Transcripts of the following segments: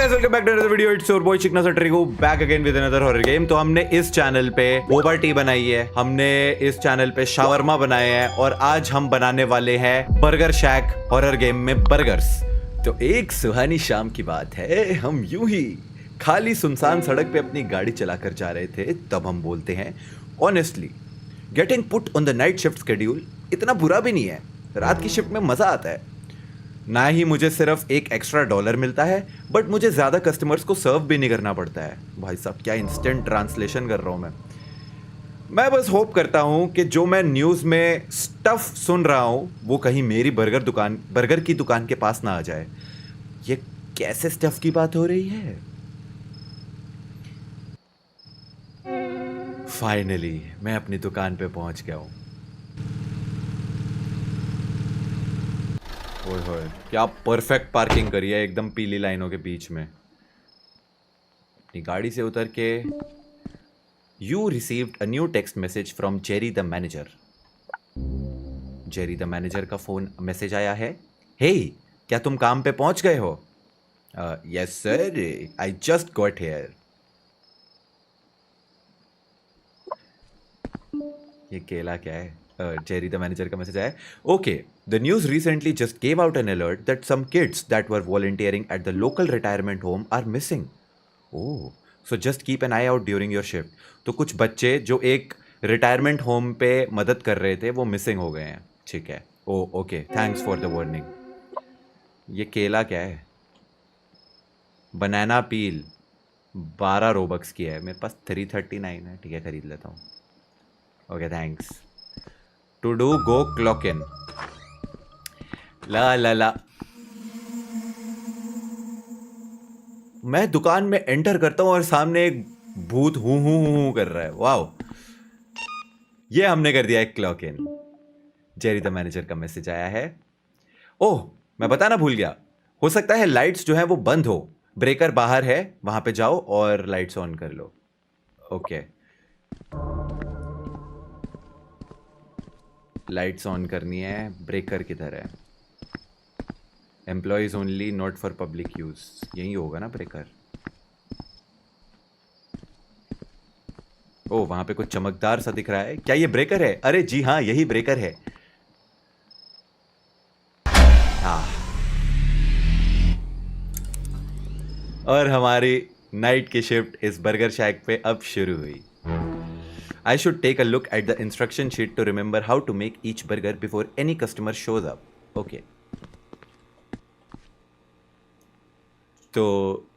guys, welcome back to another video. It's your boy Chikna Satrigo back again with another horror game. तो हमने इस channel पे boba tea बनाई है, हमने इस चैनल पे शावरमा बनाए हैं और आज हम बनाने वाले हैं बर्गर शैक हॉरर गेम में बर्गर्स। तो एक सुहानी शाम की बात है, हम यूं ही खाली सुनसान सड़क पे अपनी गाड़ी चलाकर जा रहे थे, तब हम बोलते हैं honestly getting put on the night shift schedule इतना बुरा भी नहीं है। रात की शिफ्ट में मजा आता है। ना ही मुझे सिर्फ एक एक्स्ट्रा डॉलर मिलता है, बट मुझे ज़्यादा कस्टमर्स को सर्व भी नहीं करना पड़ता है। भाई साहब क्या इंस्टेंट ट्रांसलेशन कर रहा हूँ मैं बस होप करता हूँ कि जो मैं न्यूज़ में स्टफ सुन रहा हूँ वो कहीं मेरी बर्गर की दुकान के पास ना आ जाए। ये कैसे स्टफ की बात हो रही है? फाइनली मैं अपनी दुकान पे पहुँच गया हूँ। ओए होए, क्या परफेक्ट पार्किंग करी है एकदम पीली लाइनों के बीच में। अपनी गाड़ी से उतर के you received a new text message from Jerry the manager. Jerry the manager का फोन मैसेज आया है। हे, क्या तुम काम पे पहुंच गए हो? Yes sir, I just got here. ये केला क्या है? जेरी द मैनेजर का मैसेज आया। Okay, the news recently just gave out an alert that some kids that were volunteering at the local retirement home are missing. Oh, so just keep an eye out during your shift. तो कुछ बच्चे जो एक retirement home पे मदद कर रहे थे वो मिसिंग हो गए हैं। ठीक है। Oh okay, thanks for the warning. ये केला क्या है? बनाना पील 12 रोबक्स की है, मेरे पास 339 है। ठीक है, खरीद लेता हूँ। Okay thanks. To do go clock in. ला ला ला। मैं दुकान में एंटर करता हूं और सामने एक भूत हूं हूं हूं कर रहा है। वाओ, ये हमने कर दिया एक clock in. Jerry the manager का मैसेज आया है। ओह, मैं बताना भूल गया, हो सकता है लाइट्स जो है वो बंद हो। ब्रेकर बाहर है, वहां पे जाओ और लाइट्स ऑन कर लो। ओके, लाइट्स ऑन करनी है। ब्रेकर किधर है? Employees only, not for public use. यही होगा ना ब्रेकर? ओ, वहां पे कुछ चमकदार सा दिख रहा है। क्या ये ब्रेकर है? अरे जी हाँ, यही ब्रेकर है। और हमारी नाइट की शिफ्ट इस बर्गर शैक पे अब शुरू हुई। I should take a look at the instruction sheet to remember how to make each burger before any customer shows up. Okay. तो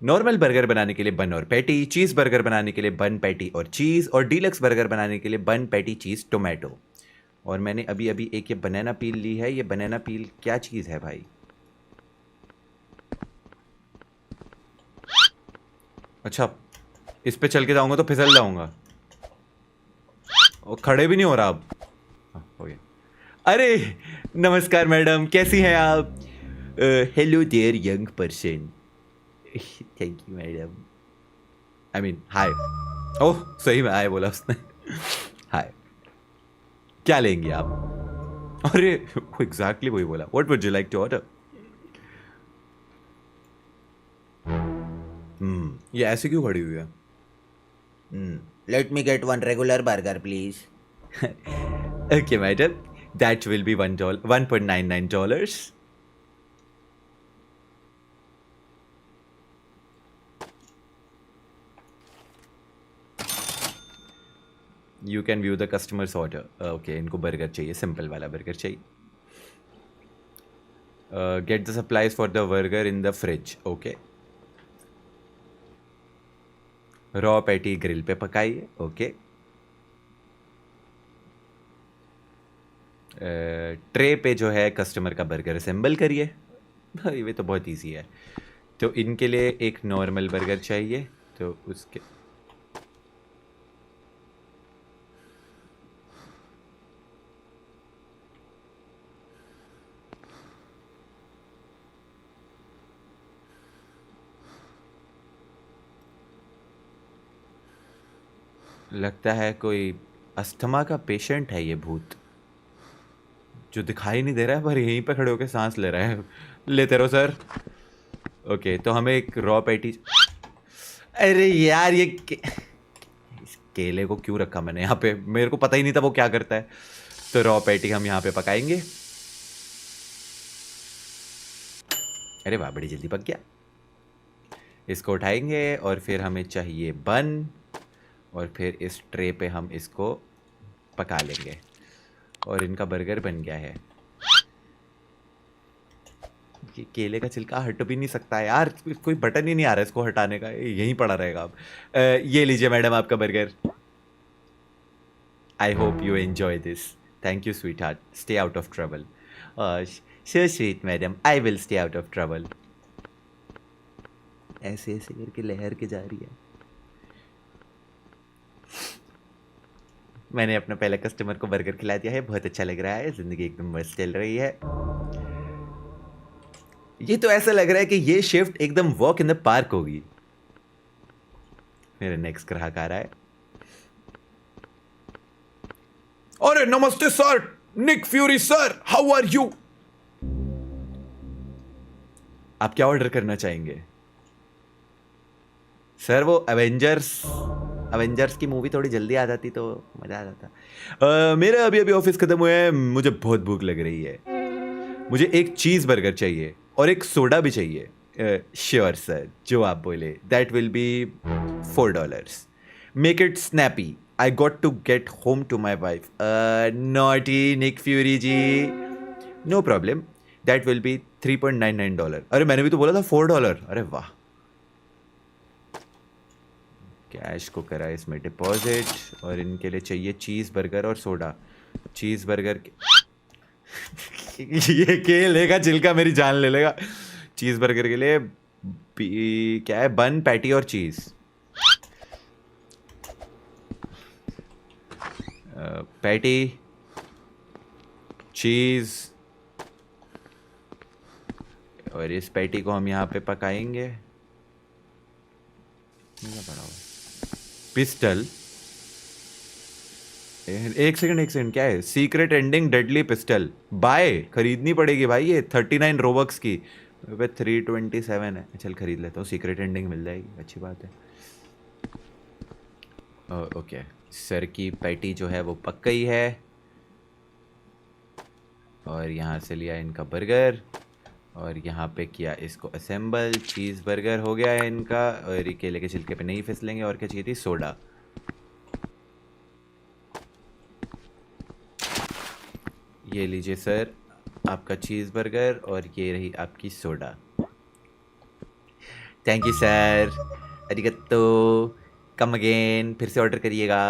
नॉर्मल बर्गर बनाने के लिए बन और पैटी, चीज़ बर्गर बनाने के लिए बन, पैटी और चीज़, और डीलक्स बर्गर बनाने के लिए बन, पैटी, चीज़, टोमेटो। और मैंने अभी अभी एक ये बनाना पील ली है। ये बनाना पील क्या चीज़ है भाई? अच्छा, इस पे चल के जाऊंगा तो फिसल जाऊंगा और खड़े भी नहीं हो रहा अब। हो गया। अरे नमस्कार मैडम, कैसी हैं आप? Hello there young person. Thank you madam. I mean hi. Oh, सही में हाय बोला उसने। हाय, क्या लेंगे आप? अरे एग्जैक्टली वही बोला। What would you like to order? ये ऐसे क्यों खड़ी हुई है? Let me get one regular burger, please. Okay, madam. That will be $1.99. You can view the customer's order. Okay, इनको बर्गर चाहिए, सिंपल वाला बर्गर चाहिए। Get the supplies for the burger in the fridge. Okay. Raw patty grill पे पकाइए। Okay. Tray पे जो है customer का बर्गर असेंबल करिए। भाई ये तो बहुत इजी है। तो इनके लिए एक नॉर्मल बर्गर चाहिए, तो उसके लगता है कोई अस्थमा का पेशेंट है ये भूत, जो दिखाई नहीं दे रहा है पर यहीं पे खड़े होकर सांस ले रहा है। लेते रहो सर। ओके तो हमें एक रॉ पैटी। अरे यार ये इस केले को क्यों रखा मैंने यहाँ पे, मेरे को पता ही नहीं था वो क्या करता है। तो रॉ पैटी हम यहाँ पे पकाएंगे। अरे वाह बड़ी जल्दी पक गया। इसको उठाएंगे और फिर हमें चाहिए बन, और फिर इस ट्रे पे हम इसको पका लेंगे और इनका बर्गर बन गया है। ये केले का छिलका हट भी नहीं सकता यार, कोई बटन ही नहीं आ रहा है इसको हटाने का, यहीं पड़ा रहेगा अब। ये लीजिए मैडम आपका burger. I hope you enjoy this. Thank you sweet heart, stay out of trouble. So sweet madam, I will stay out of trouble. ऐसे ऐसे करके लहर के जा रही है। मैंने अपना पहला कस्टमर को बर्गर खिला दिया है, बहुत अच्छा लग रहा है, जिंदगी एकदम मस्त चल रही है। ये तो ऐसा लग रहा है कि ये शिफ्ट एकदम वॉक इन द पार्क होगी। मेरा नेक्स्ट ग्राहक आ रहा है। अरे नमस्ते sir, Nick Fury sir, how are you? आप क्या ऑर्डर करना चाहेंगे? सर वो एवेंजर्स की मूवी थोड़ी जल्दी आ जाती तो मजा आ जाता। मेरा अभी अभी ऑफिस खत्म हुआ है, मुझे बहुत भूख लग रही है। मुझे एक चीज बर्गर चाहिए और एक सोडा भी चाहिए। श्योर सर, जो आप बोले, that will be $4। Make it snappy, I got to get home to my wife. Naughty Nick Fury ji, no problem, that will be $3.99। अरे मैंने भी तो बोला था $4। अरे वाह। कैश को करा इसमें डिपॉजिट और इनके लिए चाहिए चीज़ बर्गर और सोडा। चीज़ बर्गर ये केले का छिलका मेरी जान ले लेगा। चीज़ बर्गर के लिए क्या है, बन, पैटी और चीज़। पैटी, चीज़, और इस पैटी को हम यहाँ पे पकाएंगे। पिस्टल, एक सेकंड क्या है? Secret ending deadly pistol, buy, खरीदनी पड़ेगी भाई ये 39 रोबक्स की। 327 है, चल खरीद लेता हूँ, सीक्रेट एंडिंग मिल जाएगी, अच्छी बात है। ओके, सर की पैटी जो है वो पक गई है और यहाँ से लिया इनका बर्गर और यहाँ पे किया इसको असेंबल। चीज़ बर्गर हो गया है इनका, और ये केले के छिलके पे नहीं फिसलेंगे। और क्या चाहिए थी? सोडा। ये लीजिए सर आपका चीज़ बर्गर और ये रही आपकी सोडा। थैंक यू सर, अरिगत्तो, कम अगेन, फिर से ऑर्डर करिएगा।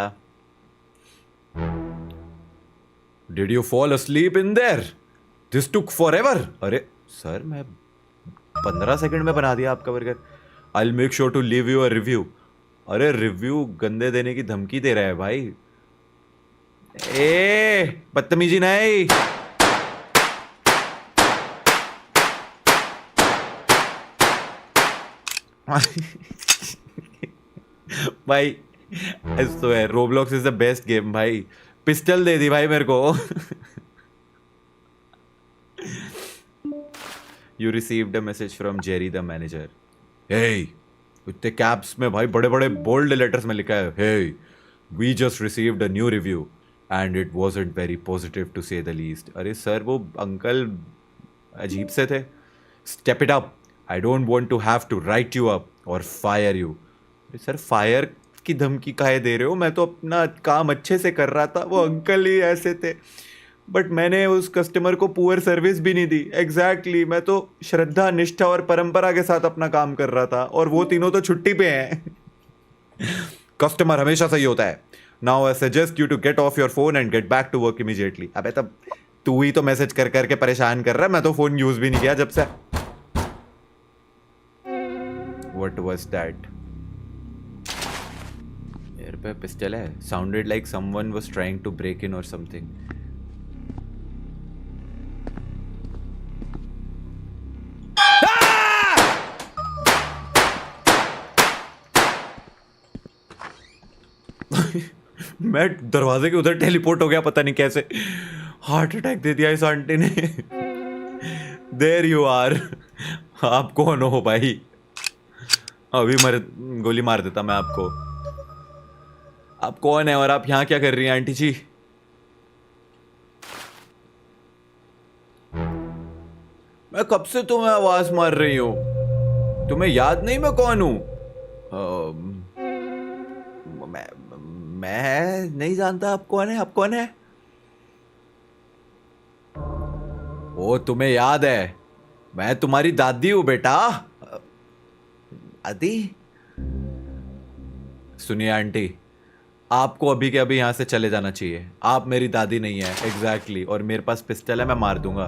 Did you fall asleep in there? This took forever। अरे सर मैं 15 सेकंड में बना दिया आपका burger. I'll make sure to leave you a review। अरे रिव्यू गंदे देने की धमकी दे रहा है भाई। ए बदतमीजी नहीं। भाई ऐसा है, Roblox is the best game भाई। पिस्टल दे दी भाई मेरे को। You received a message from Jerry the manager। Hey, इतने कैप्स में भाई, बड़े बड़े बोल्ड लेटर्स में लिखा है, Hey, we just received a new review and it wasn't very positive to say the least। अरे सर वो अंकल अजीब से थे। Step it up, I don't want to have to write you up or fire you। Sir fire की धमकी काहे दे रहे हो? मैं तो अपना काम अच्छे से कर रहा था, वो अंकल ही ऐसे थे। बट मैंने उस कस्टमर को पुअर सर्विस भी नहीं दी। एग्जैक्टली, मैं तो श्रद्धा, निष्ठा और परंपरा के साथ अपना काम कर रहा था और वो तीनों तो छुट्टी पे हैं। कस्टमर हमेशा सही होता है। Now I suggest you to get off your phone and get back to work immediately. अबे तब तू ही तो मैसेज कर करके परेशान कर रहा है, मैं तो फोन यूज भी नहीं किया जब से। What was that? मेरे पे पिस्टल है। Sounded like someone was trying to break in or something. मैं दरवाजे के उधर टेलीपोर्ट हो गया, पता नहीं कैसे। हार्ट अटैक दे दिया इस आंटी ने। There you are. आप कौन हो भाई? अभी गोली मार देता मैं आपको। आप कौन है और आप यहाँ क्या कर रही हैं आंटी जी? मैं कब से तुम्हें आवाज मार रही हूँ, तुम्हें याद नहीं मैं कौन हूँ? मैं नहीं जानता आप कौन है। आप कौन है? ओ, तुम्हें याद है, मैं तुम्हारी दादी हूं बेटा। दादी? सुनिए आंटी, आपको अभी के अभी यहां से चले जाना चाहिए। आप मेरी दादी नहीं है। एग्जैक्टली। और मेरे पास पिस्टल है, मैं मार दूंगा।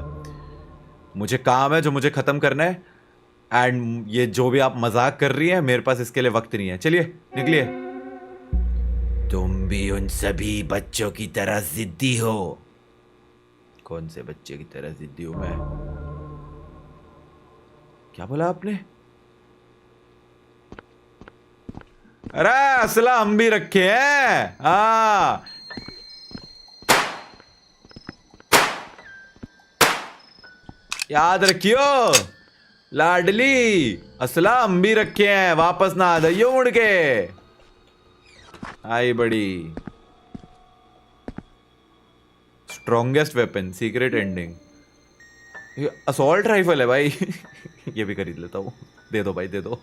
मुझे काम है जो मुझे खत्म करना है। एंड ये जो भी आप मजाक कर रही हैं, मेरे पास इसके लिए वक्त नहीं है। चलिए निकलिए। तुम भी उन सभी बच्चों की तरह जिद्दी हो। कौन से बच्चे की तरह जिद्दी हूं मैं? क्या बोला आपने? अरे असला हम भी रखे हैं। हाँ, याद रखियो लाडली, असला हम भी रखे हैं। वापस ना आ जाइयो मुड़ के। आई बड़ी स्ट्रॉन्गेस्ट वेपन, सीक्रेट एंडिंग। ये असॉल्ट राइफल है भाई। ये भी खरीद लेता हूँ। दे दो भाई, दे दो।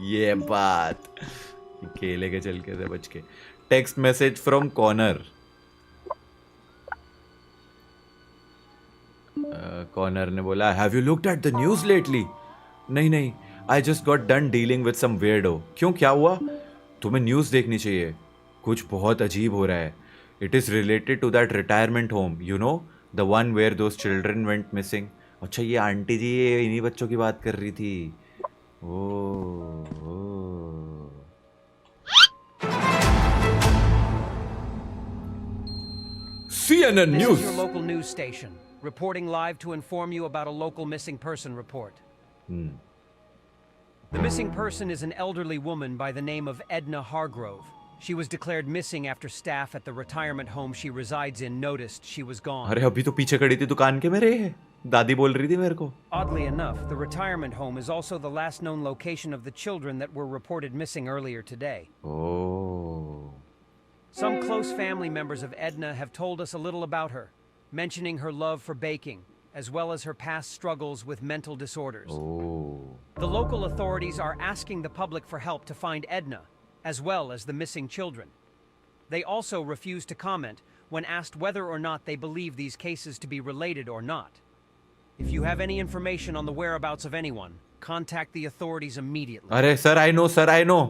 ये बात। केले के चल के से बच के। Text message from Corner. Corner ने बोला, have you looked at the news lately? नहीं नहीं, I just got done dealing with some weirdo. क्यों, क्या हुआ? तुम्हें न्यूज देखनी चाहिए, कुछ बहुत अजीब हो रहा है। It is related to that retirement home, you know, the one where those children went missing. अच्छा, ये आंटी जी ये इन्हीं बच्चों की बात कर रही थी। ओ। CNN This News. is your local news station, reporting live to inform you about a local missing person report. The missing person is an elderly woman by the name of Edna Hargrove. She was declared missing after staff at the retirement home she resides in noticed she was gone. अरे अभी तो पीछे खड़ी थी दुकान के मेरे, दादी बोल रही थी मेरे को। Oddly enough, the retirement home is also the last known location of the children that were reported missing earlier today. Oh. Some close family members of Edna have told us a little about her, mentioning her love for baking, as well as her past struggles with mental disorders. Oh. The local authorities are asking the public for help to find Edna, as well as the missing children. They also refuse to comment when asked whether or not they believe these cases to be related or not. If you have any information on the whereabouts of anyone, contact the authorities immediately. अरे sir, I know, sir, I know.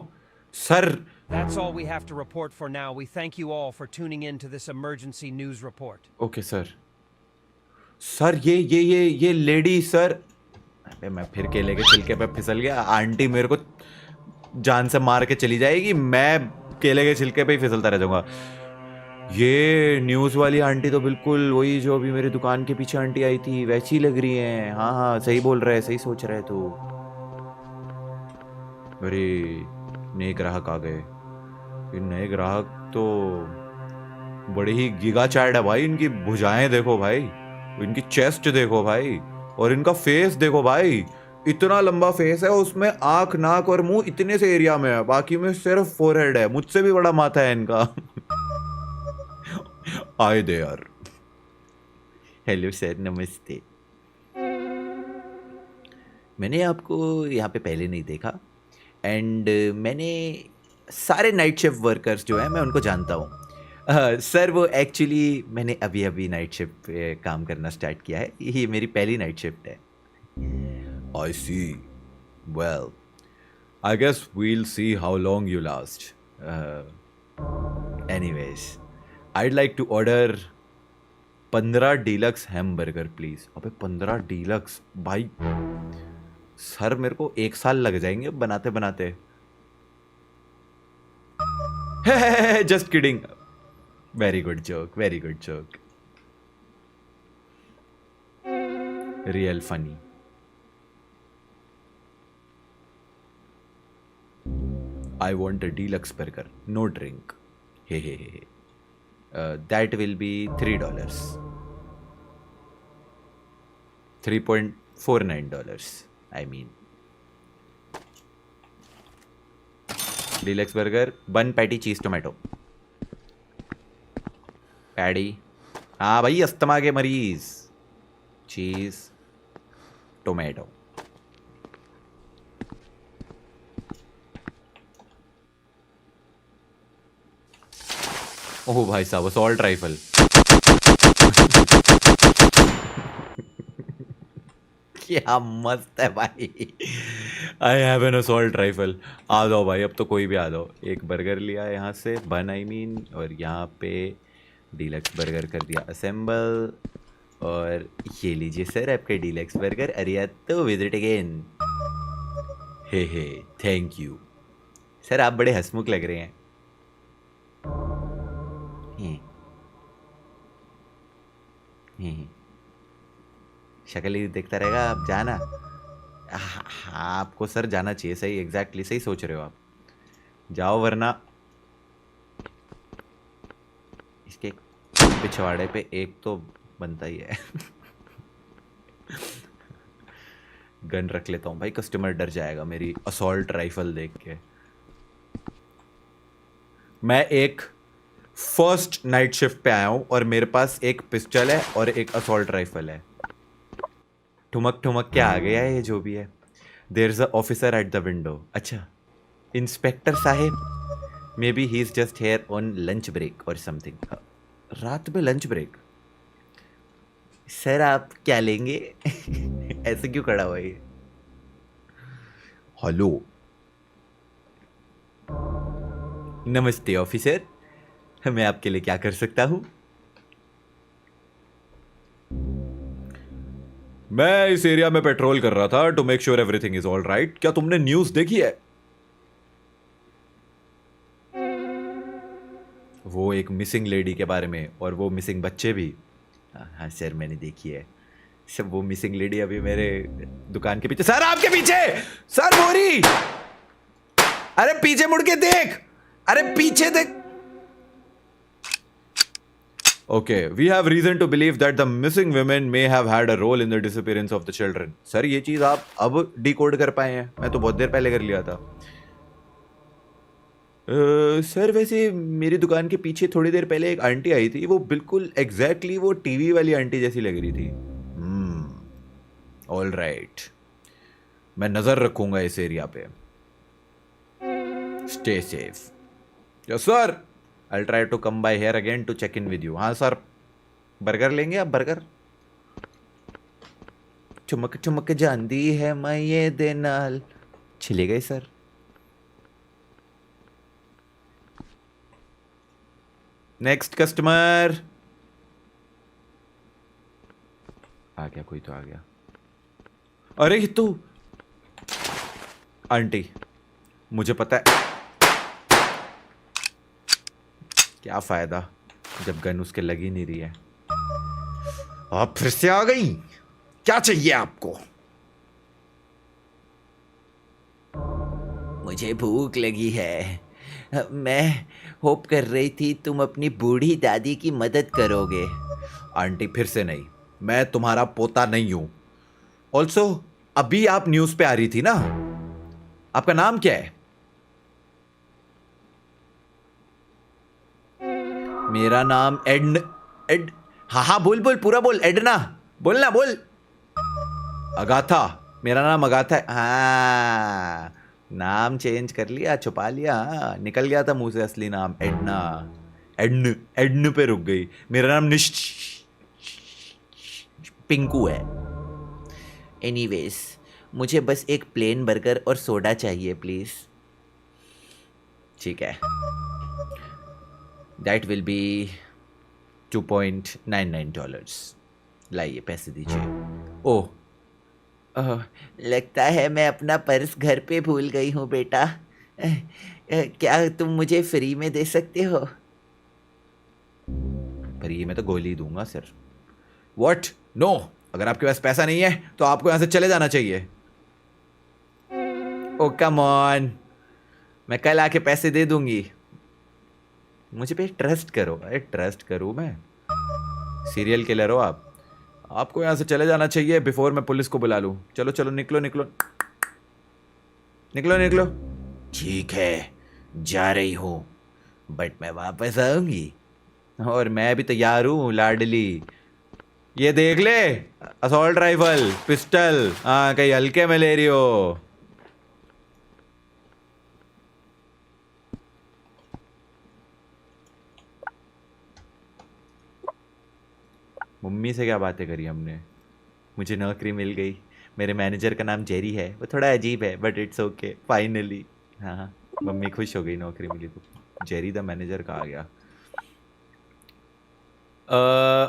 Sir. That's all we have to report for now. We thank you all for tuning in to this emergency news report. Okay, sir. Sir ये lady sir. अबे मैं फिर केले के छिलके पे फिसल गया। आंटी मेरे को जान से मार के चली जाएगी, मैं केले के छिलके पे ही फिसलता रह जाऊंगा। ये न्यूज़ वाली आंटी तो बिल्कुल वही जो अभी मेरी दुकान के पीछे आंटी आई थी वैसी लग रही है। हाँ हाँ, सही बोल रहा है, सही सोच रहा है तू। अरे नए ग्राहक आ गए। ये नए ग्राहक तो बड़े ही गिगा चैट है भाई। इनकी भुजाएं देखो भाई, इनकी चेस्ट देखो भाई, और इनका फेस देखो भाई। इतना लंबा फेस है, उसमें आंख, नाक और मुंह इतने से एरिया में है, बाकी में सिर्फ फोरहेड है। मुझसे भी बड़ा माथा है इनका। आए दे यार। हेलो सर, नमस्ते। मैंने आपको यहाँ पे पहले नहीं देखा, एंड मैंने सारे नाइट शिफ्ट वर्कर्स जो है मैं उनको जानता हूँ। सर वो एक्चुअली मैंने अभी अभी नाइट शिफ्ट पे काम करना स्टार्ट किया है। ये मेरी पहली नाइट शिफ्ट है। I see. Well, I guess we'll see how long you last. Anyways, I'd like to order 15 deluxe hamburger please. अबे 15 डीलक्स भाई, सर मेरे को 1 साल लग जाएंगे बनाते बनाते। Just kidding. Very good joke, very good joke, real funny. I want a deluxe burger, no drink. Hey. That will be $3. 3. $49 I mean. Deluxe burger, 1 patty cheese tomato. Patty, हाँ भाई अस्थमा के मरीज। चीज टोमेटो। ओह भाई साहब, assault rifle. क्या मस्त है भाई। I have an assault rifle. आ जाओ भाई, अब तो कोई भी आ जाओ। एक बर्गर लिया यहाँ से, बन आई मीन, और यहाँ पे डीलक्स बर्गर कर दिया असेंबल। और ये लीजिए सर आपके डीलक्स बर्गर। अरे तो visit again. Hey thank you sir, आप बड़े हंसमुख लग रहे हैं। शक्ल ही देखता रहेगा, आप जाना। हाँ आपको सर जाना चाहिए, सही एग्जैक्टली सही सोच रहे हो आप। जाओ वरना इसके पिछवाड़े पे एक तो बनता ही है। गन रख लेता हूँ भाई, कस्टमर डर जाएगा मेरी असॉल्ट राइफल देख के। मैं एक फर्स्ट नाइट शिफ्ट पे आया हूँ और मेरे पास एक पिस्टल है और एक असॉल्ट राइफल है। ठुमक ठुमक के आ गया है ये जो भी है। There is a officer at the window. अच्छा, इंस्पेक्टर साहेब, maybe he is just here on lunch break or something. रात में लंच ब्रेक? सर आप क्या लेंगे? ऐसे क्यों खड़ा हुआ ये? हेलो, नमस्ते ऑफिसर, मैं आपके लिए क्या कर सकता हूं? मैं इस एरिया में पेट्रोल कर रहा था to make sure everything is all right. क्या तुमने न्यूज देखी है? वो एक मिसिंग लेडी के बारे में, और वो मिसिंग बच्चे भी। हाँ सर मैंने देखी है। सब वो मिसिंग लेडी अभी मेरे दुकान के पीछे। सर आपके पीछे! सर बोरी! अरे पीछे मुड़ के देख! अरे पीछे देख! Okay, we have reason to believe that the missing women may have had a role in the disappearance of the children. Sir ये चीज आप अब डिकोड कर पाए हैं? मैं तो बहुत देर पहले कर लिया था। सर वैसे मेरी दुकान के पीछे थोड़ी देर पहले एक आंटी आई थी, वो बिल्कुल एग्जैक्टली वो टीवी वाली आंटी जैसी लग रही थी। ऑल राइट, मैं नजर रखूंगा इस एरिया पे। Stay safe. Yes sir, I'll try to come by here again to check in with you. हाँ सर, बर्गर लेंगे आप? बर्गर चुमक चुमक जानदी है मैं ये दे नाल। छिले गए सर। नेक्स्ट कस्टमर आ गया, कोई तो आ गया। अरे ये तो आंटी, मुझे पता है। क्या फायदा जब गन उसके लग ही नहीं रही है। आप फिर से आ गई, क्या चाहिए आपको? मुझे भूख लगी है। मैं होप कर रही थी तुम अपनी बूढ़ी दादी की मदद करोगे। आंटी फिर से नहीं, मैं तुम्हारा पोता नहीं हूं। ऑल्सो अभी आप न्यूज पे आ रही थी ना। आपका नाम क्या है? मेरा नाम एड हाँ बोल बोल, पूरा बोल। एडना बोलना, बोल। अगाथा, मेरा नाम अगाथा है। हाँ, नाम चेंज कर लिया, छुपा लिया। हाँ, निकल गया था मुंह से असली नाम एडना। एडन पे रुक गई। मेरा नाम पिंकू है। एनीवेज, मुझे बस एक प्लेन बर्गर और सोडा चाहिए प्लीज। ठीक है, दैट विल बी $2.99। लाइए पैसे दीजिए। ओह, लगता है मैं अपना पर्स घर पे भूल गई हूँ बेटा। क्या तुम मुझे फ्री में दे सकते हो? पर ये मैं तो गोली दूंगा सर। व्हाट? नो, अगर आपके पास पैसा नहीं है तो आपको यहां से चले जाना चाहिए। ओ कम ऑन, मैं कल आके पैसे दे दूंगी। मुझे पे ट्रस्ट करो। अरे ट्रस्ट करूँ मैं? सीरियल किलर हो आप? आपको यहाँ से चले जाना चाहिए बिफोर मैं पुलिस को बुला लूँ। चलो चलो निकलो निकलो निकलो निकलो। ठीक है जा रही हूँ, बट मैं वापस आऊंगी। और मैं भी तैयार हूँ लाडली। ये देख ले, असॉल्ट राइफल, पिस्टल। हाँ कहीं हल्के में ले रही हो। मम्मी से क्या बातें करी हमने। मुझे नौकरी मिल गई। मेरे मैनेजर का नाम जेरी है। वो थोड़ा अजीब है बट इट्स ओके फाइनली। हाँ हाँ मम्मी खुश हो गई नौकरी मिली तो। जेरी द मैनेजर कहा गया।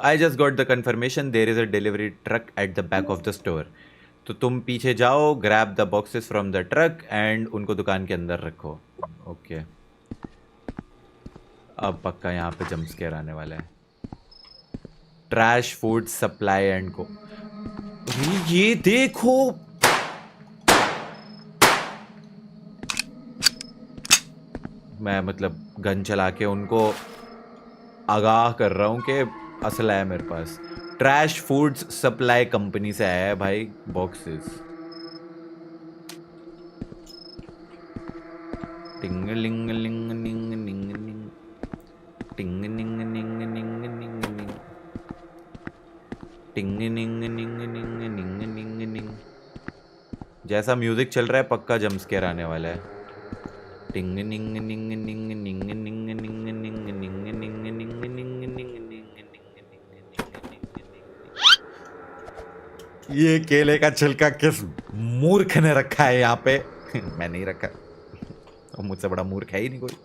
आई just got the confirmation there is a delivery truck at the back of the store. तो तुम पीछे जाओ, grab the boxes from the truck and उनको दुकान के अंदर रखो। ओके अब पक्का यहाँ पे जंप स्केयर आने वाला है। ट्रैश फूड सप्लाई एंड को। ये देखो, मैं मतलब गन चला के उनको आगाह कर रहा हूँ कि असला है मेरे पास। ट्रैश फूड्स सप्लाई कंपनी से आया है भाई बॉक्सेस। टिंग लिंग लिंग निंग निंग निंग टिंग निंग निंग निंग निंग निंग टिंग निंग निंग निंग निंग निंग निंग। जैसा म्यूजिक चल रहा है पक्का जंप स्केयर आने वाला है। टिंग निंग निंग निंग निंग निंग निंग निंग निंग निंग निंग निंग निंग निंग। ये केले का छिलका किस मूर्ख ने रखा है यहाँ पे? मैं नहीं रखा, और मुझसे बड़ा मूर्ख है ही नहीं कोई।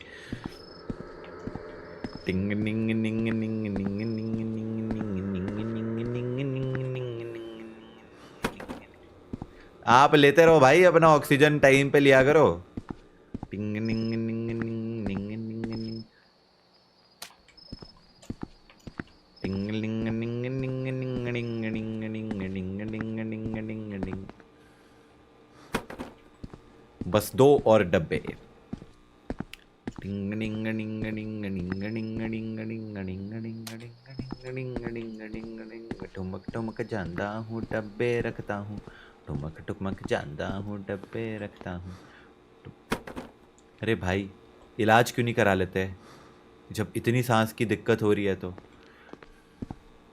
टिंग निंग निंग निंग निंग निंग निंग निंग निंग निंग निंग निंग। आप लेते रहो भाई, अपना ऑक्सीजन टाइम पे लिया करो। टिंग निंग निंग निंग निंग निंग निंग टिंग लिंग निंग निंग निंग निंग निंग निंग निंग निंग निंग निंग निंग। बस 2 और डब्बे। टिंग निंग निंग निंग निंग निंग निंग निंग निंग निंग निंग निंग निंग निंग। ठुमक ठुमक जानता हूँ डब्बे रखता हूँ, ठुमक ठुमक जानता हूँ डब्बे रखता हूँ। अरे भाई इलाज क्यों नहीं करा लेते जब इतनी सांस की दिक्कत हो रही है तो?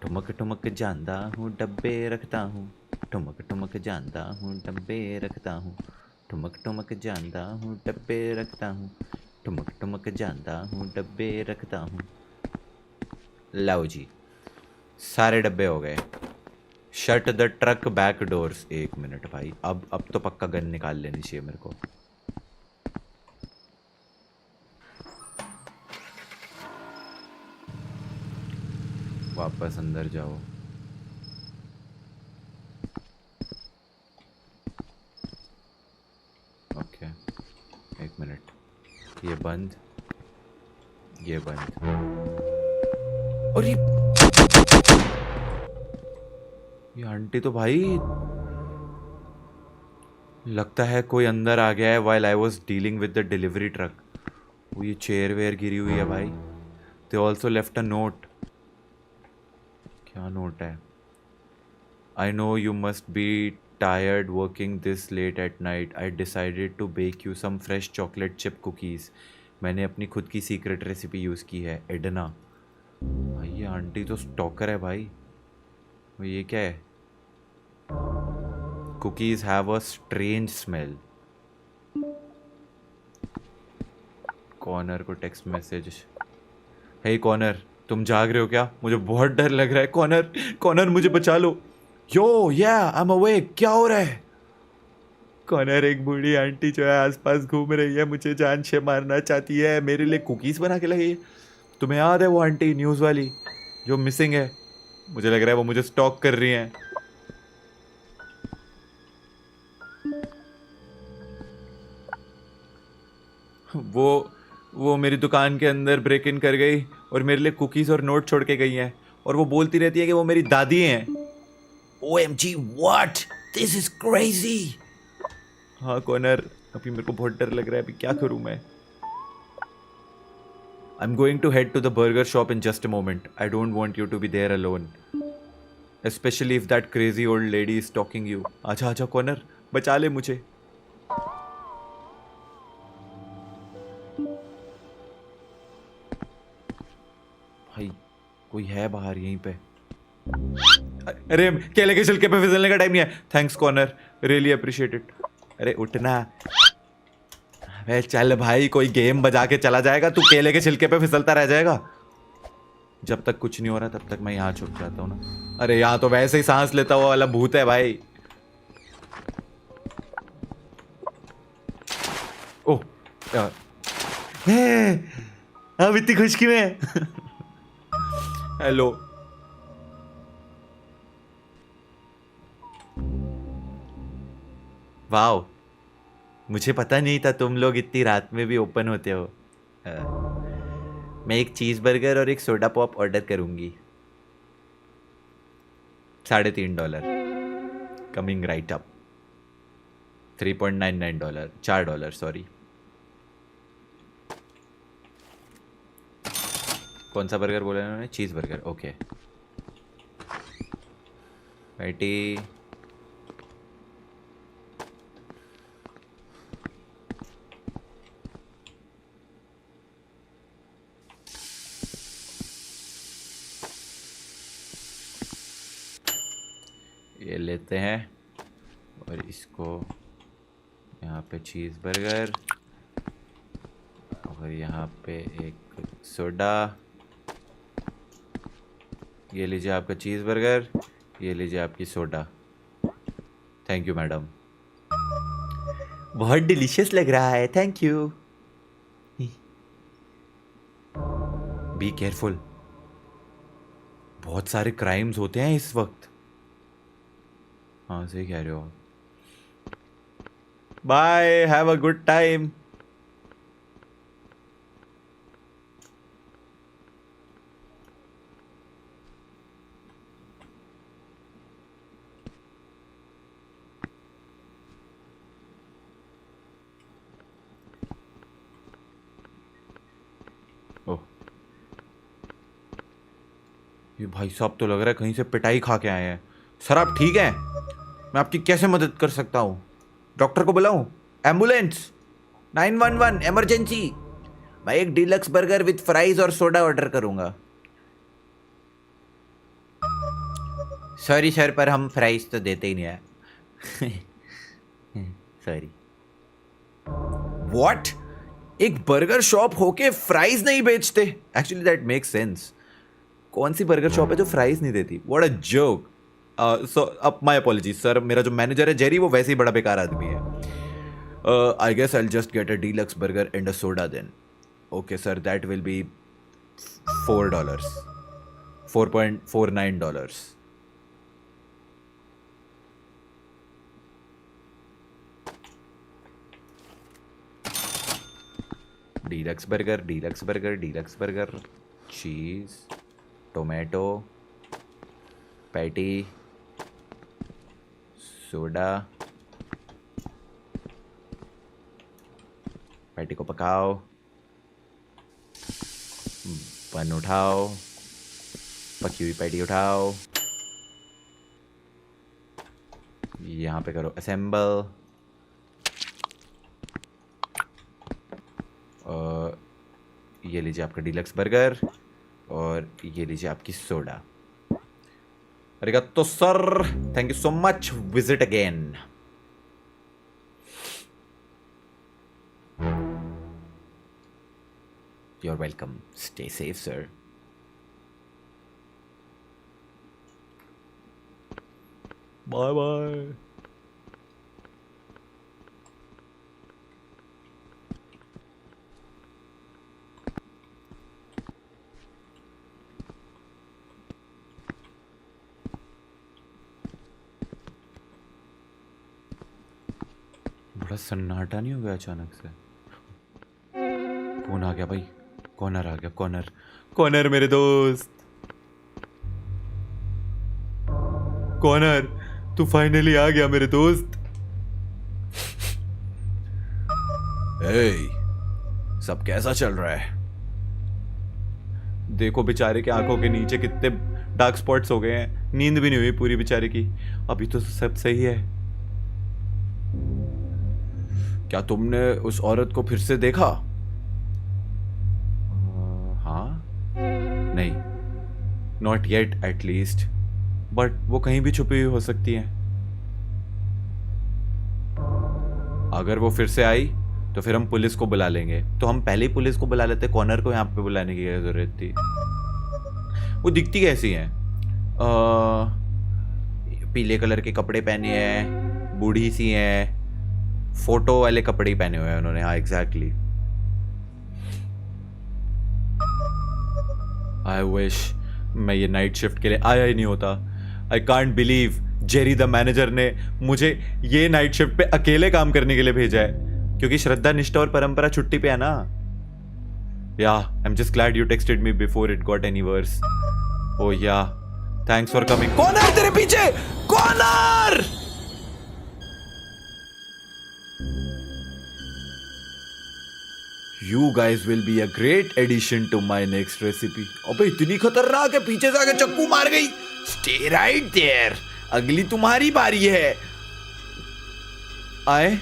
ठुमक ठुमक जानता हूँ डब्बे रखता हूँ, ठुमक ठुमक जानता हूँ डब्बे रखता हूँ, ठुमक ठुमक जानता हूँ डब्बे रखता हूँ, ठुमक ठुमक जानता हूँ डब्बे रखता हूँ। लाओ जी सारे डब्बे हो गए। Shut the truck back doors. 1 minute भाई, अब तो पक्का गन निकाल लेनी चाहिए मेरे को। वापस अंदर जाओ। ओके 1 मिनट, ये बंद, ये बंद। और ये आंटी तो भाई लगता है कोई अंदर आ गया है while I was dealing with the delivery truck। वो ये चेयर वेयर गिरी हुई है भाई। They also left a note। क्या नोट है? I know you must be tired working this late at night। I decided to bake you some fresh chocolate chip cookies। मैंने अपनी खुद की सीक्रेट रेसिपी यूज़ की है, एडना। भाई ये आंटी तो स्टॉकर है भाई। ये क्या है? Cookies have a strange smell। Corner को टेक्स्ट मैसेज। हे कॉर्नर तुम जाग रहे हो क्या? मुझे बहुत डर लग रहा है। कॉर्नर कॉर्नर मुझे बचा लो। यो या आई एम अवेक। क्या हो रहा है? कॉर्नर एक बूढ़ी आंटी जो है आसपास घूम रही है, मुझे जान से मारना चाहती है, मेरे लिए कुकीज़ बना के लगी है। तुम्हें याद है वो आंटी न्यूज़ वाली जो मिसिंग है? मुझे लग रहा है वो मुझे स्टॉक कर रही हैं। वो मेरी दुकान के अंदर ब्रेक इन कर गई और मेरे लिए कुकीज़ और नोट छोड़ के गई हैं, और वो बोलती रहती है कि वो मेरी दादी हैं। OMG what? This is crazy। हाँ कॉर्नर अभी मेरे को बहुत डर लग रहा है, अभी क्या करूँ मैं? I'm going to head to the burger shop in just a moment। I don't want you to be there alone। Specially if that crazy old lady is talking you. आजा आजा कॉर्नर, बचा ले मुझे। भाई कोई है बाहर यहीं पे? अरे केले के छिलके पे फिसलने का टाइम नहीं है। Thanks corner, really appreciate it. अरे उठना। अबे चल भाई, कोई गेम बजा के चला जाएगा, तू केले के छिलके पे फिसलता रह जाएगा। जब तक कुछ नहीं हो रहा तब तक मैं यहाँ छुप जाता हूँ ना। अरे यहाँ तो वैसे ही सांस लेता हुआ वाला भूत है भाई। ओह अब इतनी खुशकी में। हेलो। वाओ, मुझे पता नहीं था तुम लोग इतनी रात में भी ओपन होते हो। मैं एक चीज़ बर्गर और एक सोडा पॉप ऑर्डर करूंगी। $3.5 कमिंग राइट अप। $3.99, $4 सॉरी। कौन सा बर्गर बोला इन्होंने? Cheese burger, okay. पैटी, ये लेते हैं और इसको यहाँ पे चीज़ बर्गर और यहाँ पे एक सोडा। ये लीजिए आपका चीज़ बर्गर, ये लीजिए आपकी सोडा। थैंक यू मैडम, बहुत डिलीशियस लग रहा है, थैंक यू। बी केयरफुल, बहुत सारे क्राइम्स होते हैं इस वक्त। हाँ सही कह रहे हो। Bye, have a good time. Oh, ये भाई साहब तो लग रहा है कहीं से पिटाई खा के आए हैं। सर आप ठीक हैं? मैं आपकी कैसे मदद कर सकता हूँ? डॉक्टर को बुलाऊं? एम्बुलेंस? 911 इमरजेंसी। मैं एक डीलक्स बर्गर विथ फ्राइज और सोडा ऑर्डर करूंगा। सॉरी सर, पर हम फ्राइज तो देते ही नहीं है। सॉरी। व्हाट? एक बर्गर शॉप होके फ्राइज नहीं बेचते? Actually that makes sense. कौन सी बर्गर शॉप है जो फ्राइज नहीं देती? What a joke. सो अब माई अपॉलॉजीज सर, मेरा जो मैनेजर है जेरी वो वैसे ही बड़ा बेकार आदमी है। I guess I just get a deluxe burger and a soda then. Okay sir, that will be $4, $4.49। Deluxe burger, deluxe burger, deluxe burger, cheese, tomato, patty, soda. Patty को पकाओ, बन उठाओ, पकी हुई पैटी उठाओ, यहाँ पे करो असेंबल। और ये लीजिए आपका डीलक्स बर्गर और ये लीजिए आपकी सोडा। अरिगातो sir, thank you so much, visit again. You're welcome. Stay safe, sir. Bye bye. बड़ा सन्नाटा नहीं हो गया अचानक से? कौन आ गया भाई? कॉर्नर आ गया। कॉर्नर, कॉर्नर मेरे दोस्त। कॉर्नर, तू फाइनली आ गया मेरे दोस्त। सब कैसा चल रहा है? देखो बेचारे के आंखों के नीचे कितने डार्क स्पॉट्स हो गए हैं, नींद भी नहीं हुई पूरी बेचारी की। अभी तो सब सही है। क्या तुमने उस औरत को फिर से देखा? हाँ, नहीं, not yet at least, but वो कहीं भी छुपी हुई हो सकती है। अगर वो फिर से आई तो फिर हम पुलिस को बुला लेंगे। तो हम पहले ही पुलिस को बुला लेते, कॉर्नर को यहाँ पे बुलाने की क्या जरूरत थी? वो दिखती कैसी हैं? पीले कलर के कपड़े पहने हैं, बूढ़ी सी हैं, फोटो वाले कपड़े ही पहने हुए हैं उन्होंने। हाँ एग्जैक्टली। आई विश मैं ये नाइट शिफ्ट के लिए आया ही नहीं होता। I can't believe Jerry the manager ने मुझे ये नाइट शिफ्ट पे अकेले काम करने के लिए भेजा है, क्योंकि श्रद्धा, निष्ठा और परंपरा छुट्टी पे है ना। Yeah I am just glad you texted me before it got any worse. Oh yeah, thanks for coming. Corner तेरे पीछे, corner! You guys will be a great addition to my next recipe. अबे इतनी खतरनाक है, पीछे से आके चक्कू मार गई। Stay right there. अगली तुम्हारी बारी है। आए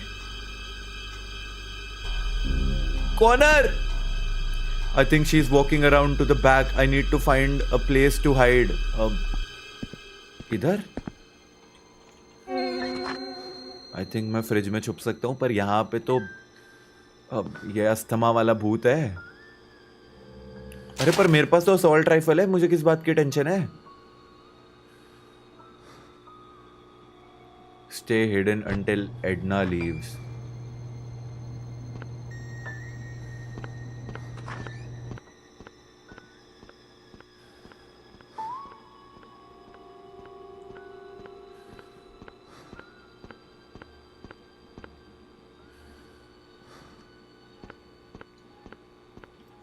corner. I think she's walking around to the back. I need to find a place to hide. इधर? I think मैं फ्रिज में छुप सकता हूँ, पर यहाँ पे तो अब ये अस्थमा वाला भूत है। अरे पर मेरे पास तो असॉल्ट राइफल है, मुझे किस बात की टेंशन है? Stay hidden until Edna leaves.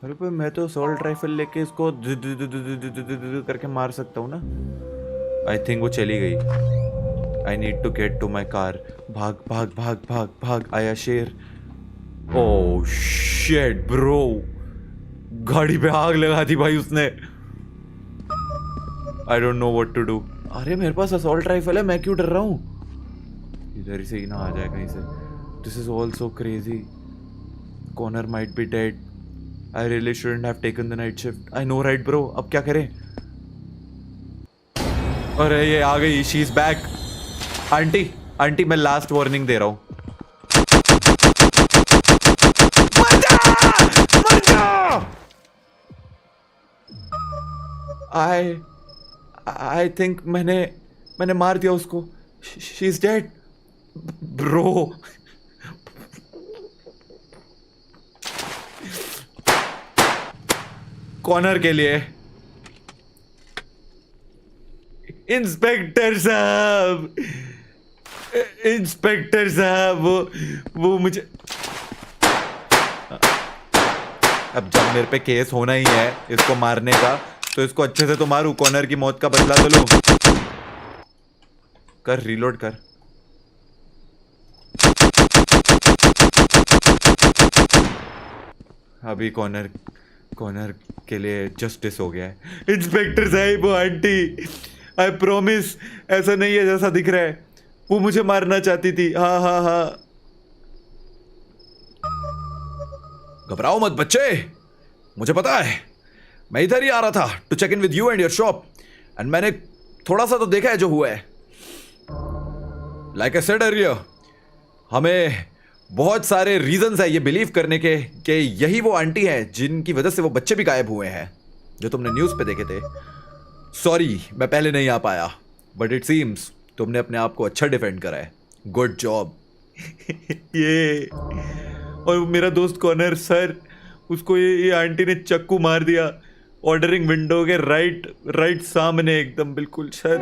अरे पर मैं तो असॉल्ट राइफल लेके इसको करके मार सकता हूँ ना। आई थिंक वो चली गई। I need to get to my car. भाग भाग भाग भाग भाग। आया शेर। ओह शिट ब्रो, गाड़ी पे आग लगा दी भाई उसने। I don't know what to do. अरे मेरे पास असॉल्ट राइफल है, मैं क्यों डर रहा हूँ? इधर ही से ही ना आ जाए कहीं से। This is all so crazy. Corner might be dead. I really shouldn't have taken the night shift. I know right bro. अब क्या करें? अरे ये आ गई। She's back. आंटी, आंटी मैं लास्ट वार्निंग दे रहा हूँ। मर जा! मर जा! I think मैंने मार दिया उसको। She's dead. Bro. कॉर्नर के लिए। इंस्पेक्टर साहब, इंस्पेक्टर साहब, वो मुझे अब जब मेरे पे केस होना ही है इसको मारने का, तो इसको अच्छे से तो मारूं, कॉर्नर की मौत का बदला तो लूं। कर, रीलोड कर। अभी कॉर्नर के लिए जस्टिस हो गया है। इंस्पेक्टर साहब, वो आंटी, आई प्रॉमिस ऐसा नहीं है जैसा दिख रहा है। वो मुझे मारना चाहती थी। हाँ हाँ हाँ। घबराओ मत बच्चे, मुझे पता है। मैं इधर ही आ रहा था to check in with you and your shop, and मैंने थोड़ा सा तो देखा है जो हुआ है। लाइक आई सेड अर्लियर, हमें बहुत सारे रीजंस है ये बिलीव करने के कि यही वो आंटी है जिनकी वजह से वो बच्चे भी गायब हुए हैं जो तुमने न्यूज़ पे देखे थे। सॉरी मैं पहले नहीं आ पाया, बट इट सीम्स तुमने अपने आप को अच्छा डिफेंड करा है। Good job. ये और मेरा दोस्त कॉर्नर सर, उसको ये आंटी ने चक्कू मार दिया ऑर्डरिंग विंडो के राइट सामने एकदम बिल्कुल। सर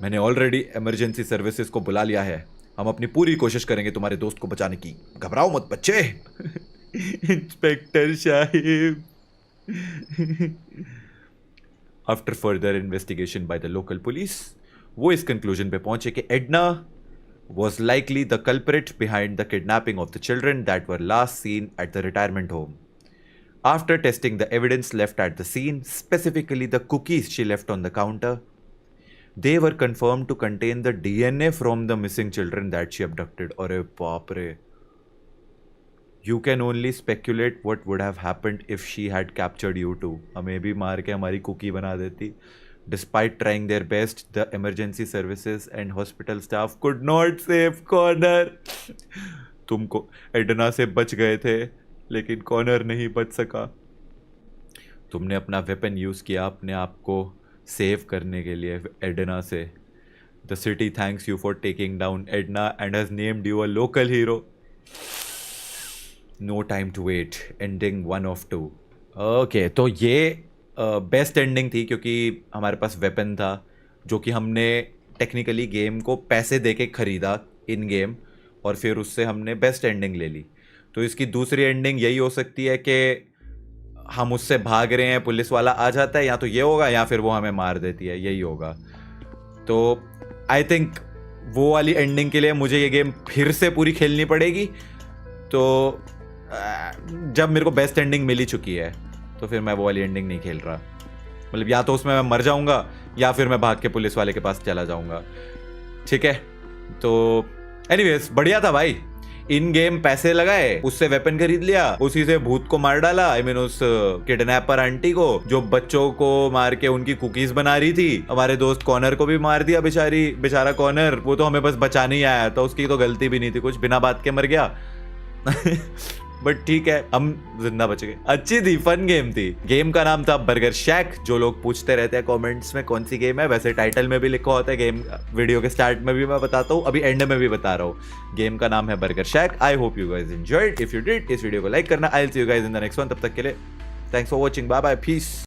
मैंने ऑलरेडी इमरजेंसी सर्विसेज को बुला लिया है। हम अपनी पूरी कोशिश करेंगे तुम्हारे दोस्त को बचाने की। घबराओ मत बच्चे। Inspector Sahib. After further investigation by the local police, वो इस कंक्लूजन पे पहुंचे कि Edna was likely the culprit behind the kidnapping of the children that were last seen at the retirement home. After testing the evidence left at the scene, specifically the cookies she left on the counter, they were confirmed to contain the DNA from the missing children that she abducted. अरे बाप रे. You can only speculate what would have happened if she had captured you two. हमें भी मार के हमारी cookie बना देती. Despite trying their best, the emergency services and hospital staff could not save Connor. तुमको एडना से बच गए थे, लेकिन कॉर्नर नहीं बच सका. तुमने अपना वेपन यूज़ किया अपने आप को सेव करने के लिए एडना से. The city thanks you for taking down Edna and has named you a local hero. No time to wait. Ending 1 of 2. Okay, तो ये बेस्ट एंडिंग थी क्योंकि हमारे पास वेपन था जो कि हमने टेक्निकली गेम को पैसे दे के ख़रीदा इन गेम, और फिर उससे हमने बेस्ट एंडिंग ले ली. तो इसकी दूसरी एंडिंग यही हो सकती है कि हम उससे भाग रहे हैं, पुलिस वाला आ जाता है, या तो ये होगा या फिर वो हमें मार देती है, यही होगा. तो आई थिंक वो वाली एंडिंग के लिए मुझे ये गेम फिर से पूरी खेलनी पड़ेगी. तो जब मेरे को बेस्ट एंडिंग मिल ही चुकी है तो फिर मैं वो वाली एंडिंग नहीं खेल रहा. मतलब या तो उसमें मैं मर जाऊंगा या फिर मैं भाग के पुलिस वाले के पास चला जाऊंगा. ठीक है, तो एनीवेज बढ़िया था भाई. इन गेम पैसे लगाए, उससे वेपन खरीद लिया, उसी से भूत को मार डाला. आई मीन उस किडनैपर आंटी को जो बच्चों को मार के उनकी कुकीज बना रही थी. हमारे दोस्त कॉर्नर को भी मार दिया. बेचारा कॉर्नर, वो तो हमें बस बचाने ही आया था, उसकी तो गलती भी नहीं थी, कुछ बिना बात के मर गया. बट ठीक है, हम जिंदा बच गए. अच्छी थी, फन गेम थी. गेम का नाम था बर्गर शैक. जो लोग पूछते रहते हैं कमेंट्स में कौन सी गेम है, वैसे टाइटल में भी लिखा होता है गेम. वीडियो के स्टार्ट में भी मैं बताता हूँ, अभी एंड में भी बता रहा हूँ. गेम का नाम है Burger Shack. I hope you guys enjoyed. If you did, इस वीडियो को लाइक करना. I will see you guys in the next one. तब तक के लिए thanks for watching. Bye bye, piece.